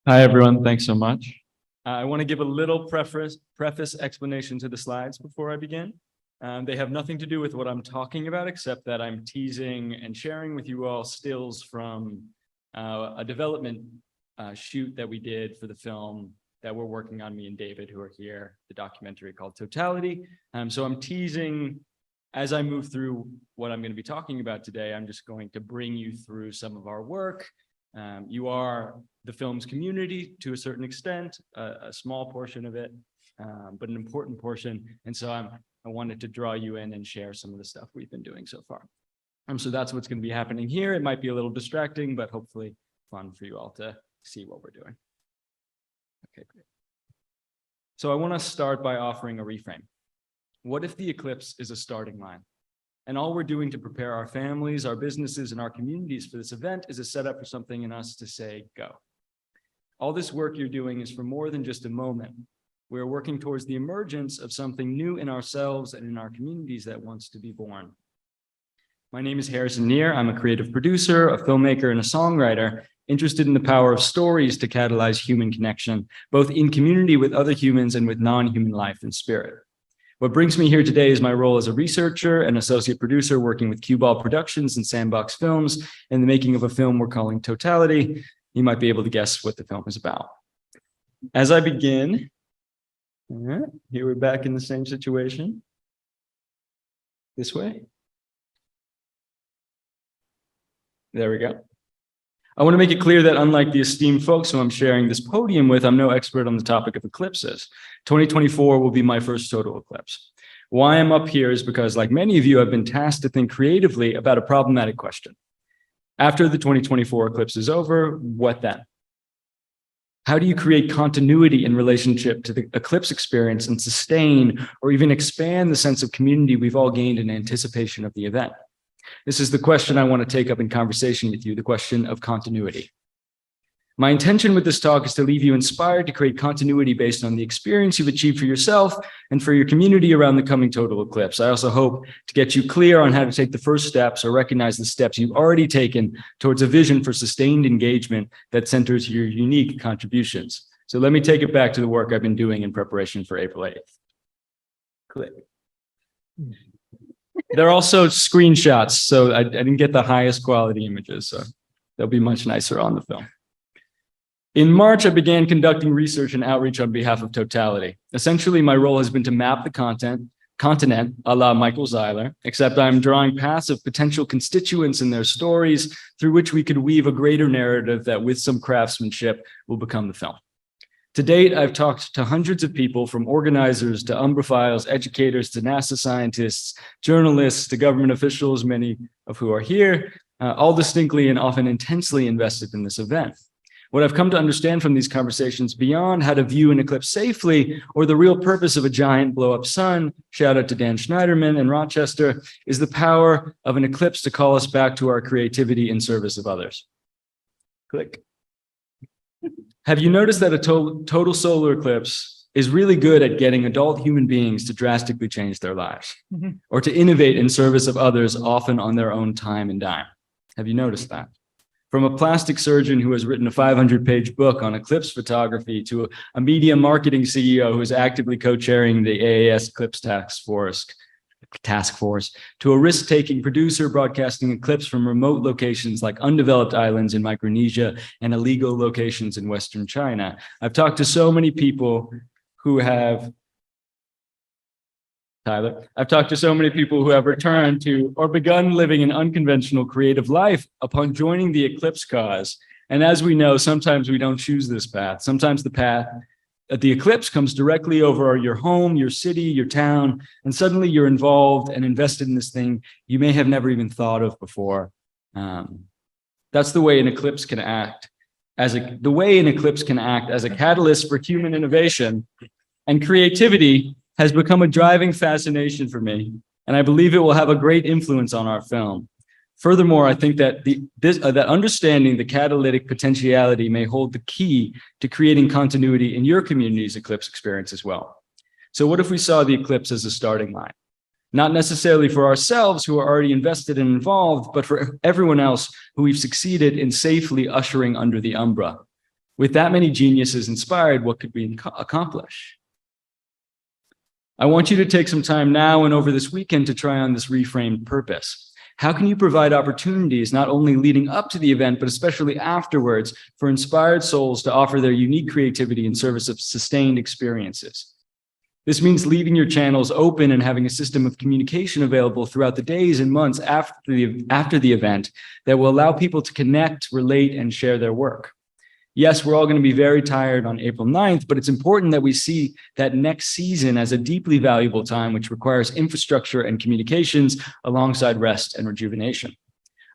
Hi, everyone. Thanks so much. I want to give a little preface explanation to the slides before I begin. They have nothing to do with what I'm talking about, except that I'm teasing and sharing with you all stills from a development shoot that we did for the film that we're working on, me and David, who are here, the documentary called Totality. So I'm teasing, as I move through what I'm going to be talking about today, I'm just going to bring you through some of our work. You are the film's community to a certain extent, a small portion of it, but an important portion. And so I wanted to draw you in and share some of the stuff we've been doing so far. So that's what's going to be happening here. It might be a little distracting, but hopefully fun for you all to see what we're doing. Okay, great. So I want to start by offering a reframe. What if the eclipse is a starting line? And all we're doing to prepare our families, our businesses, and our communities for this event is a setup for something in us to say, go. All this work you're doing is for more than just a moment. We're working towards the emergence of something new in ourselves and in our communities that wants to be born. My name is Harrison Neer. I'm a creative producer, a filmmaker, and a songwriter interested in the power of stories to catalyze human connection, both in community with other humans and with non-human life and spirit. What brings me here today is my role as a researcher and associate producer working with Cue Ball Productions and Sandbox Films in the making of a film we're calling Totality. You might be able to guess what the film is about. As I begin, here we're back in the same situation. This way. There we go. I want to make it clear that unlike the esteemed folks who I'm sharing this podium with, I'm no expert on the topic of eclipses. 2024 will be my first total eclipse. Why I'm up here is because, like many of you, I've been tasked to think creatively about a problematic question. After the 2024 eclipse is over, what then? How do you create continuity in relationship to the eclipse experience and sustain or even expand the sense of community we've all gained in anticipation of the event? This is the question I want to take up in conversation with you, the question of continuity. My intention with this talk is to leave you inspired to create continuity based on the experience you've achieved for yourself and for your community around the coming total eclipse. I also hope to get you clear on how to take the first steps or recognize the steps you've already taken towards a vision for sustained engagement that centers your unique contributions. So let me take it back to the work I've been doing in preparation for April 8th. Click. There are also screenshots, so I didn't get the highest quality images, so they'll be much nicer on the film. In March, I began conducting research and outreach on behalf of Totality. Essentially, my role has been to map the continent, a la Michael Zeiler, except I'm drawing paths of potential constituents and their stories through which we could weave a greater narrative that, with some craftsmanship, will become the film. To date, I've talked to hundreds of people, from organizers to Umbrophiles, educators to NASA scientists, journalists to government officials, many of who are here, all distinctly and often intensely invested in this event. What I've come to understand from these conversations, beyond how to view an eclipse safely or the real purpose of a giant blow-up sun, shout out to Dan Schneiderman in Rochester, is the power of an eclipse to call us back to our creativity in service of others. Click. Have you noticed that a total solar eclipse is really good at getting adult human beings to drastically change their lives or to innovate in service of others, often on their own time and dime? Have you noticed that? From a plastic surgeon who has written a 500-page book on eclipse photography to a media marketing CEO who is actively co-chairing the AAS Eclipse Task Force, to a risk-taking producer broadcasting eclipse from remote locations like undeveloped islands in Micronesia and illegal locations in Western China. I've talked to so many people who have returned to or begun living an unconventional creative life upon joining the eclipse cause. And as we know, sometimes we don't choose this path. Sometimes the path at the eclipse comes directly over your home, your city, your town, and suddenly you're involved and invested in this thing you may have never even thought of before. That's the way an eclipse can act as a catalyst for human innovation, and creativity has become a driving fascination for me, and I believe it will have a great influence on our film. Furthermore, I think that that understanding the catalytic potentiality may hold the key to creating continuity in your community's eclipse experience as well. So what if we saw the eclipse as a starting line? Not necessarily for ourselves who are already invested and involved, but for everyone else who we've succeeded in safely ushering under the umbra. With that many geniuses inspired, what could we accomplish? I want you to take some time now and over this weekend to try on this reframed purpose. How can you provide opportunities not only leading up to the event, but especially afterwards for inspired souls to offer their unique creativity in service of sustained experiences? This means leaving your channels open and having a system of communication available throughout the days and months after the event that will allow people to connect, relate, and share their work. Yes, we're all going to be very tired on April 9th, but it's important that we see that next season as a deeply valuable time, which requires infrastructure and communications alongside rest and rejuvenation.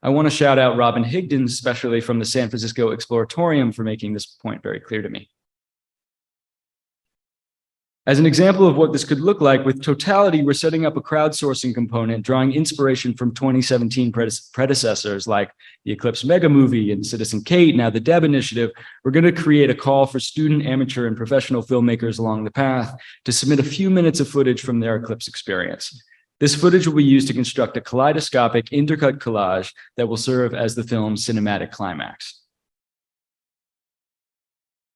I want to shout out Robin Higdon, especially from the San Francisco Exploratorium, for making this point very clear to me. As an example of what this could look like, with Totality, we're setting up a crowdsourcing component, drawing inspiration from 2017 predecessors like the Eclipse Mega Movie and Citizen Kate, now the Deb Initiative. We're going to create a call for student, amateur, and professional filmmakers along the path to submit a few minutes of footage from their Eclipse experience. This footage will be used to construct a kaleidoscopic intercut collage that will serve as the film's cinematic climax.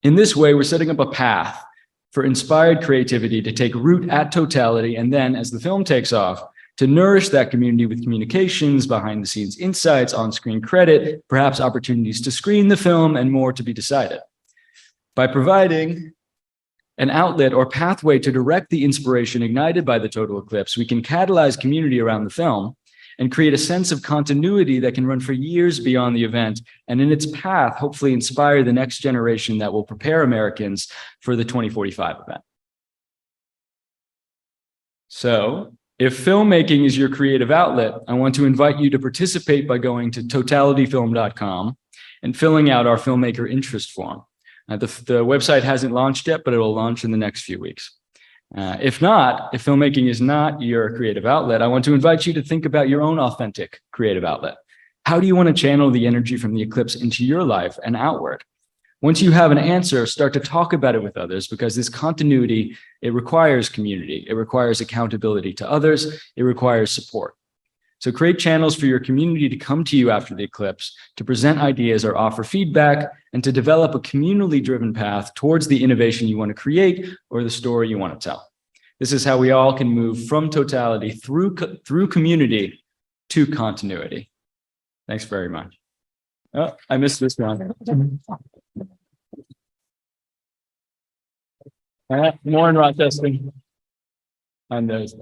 In this way, we're setting up a path for inspired creativity to take root at Totality, and then, as the film takes off, to nourish that community with communications, behind-the-scenes insights, on-screen credit, perhaps opportunities to screen the film, and more to be decided. By providing an outlet or pathway to direct the inspiration ignited by the total eclipse, we can catalyze community around the film and create a sense of continuity that can run for years beyond the event, and in its path, hopefully inspire the next generation that will prepare Americans for the 2045 event. So, if filmmaking is your creative outlet, I want to invite you to participate by going to totalityfilm.com and filling out our filmmaker interest form. The website hasn't launched yet, but it will launch in the next few weeks. If filmmaking is not your creative outlet, I want to invite you to think about your own authentic creative outlet. How do you want to channel the energy from the eclipse into your life and outward? Once you have an answer, start to talk about it with others, because this continuity, it requires community. It requires accountability to others. It requires support. So create channels for your community to come to you after the eclipse, to present ideas or offer feedback, and to develop a communally driven path towards the innovation you want to create or the story you want to tell. This is how we all can move from totality through community to continuity. Thanks very much. Oh, I missed this one. More in Rochester. On those.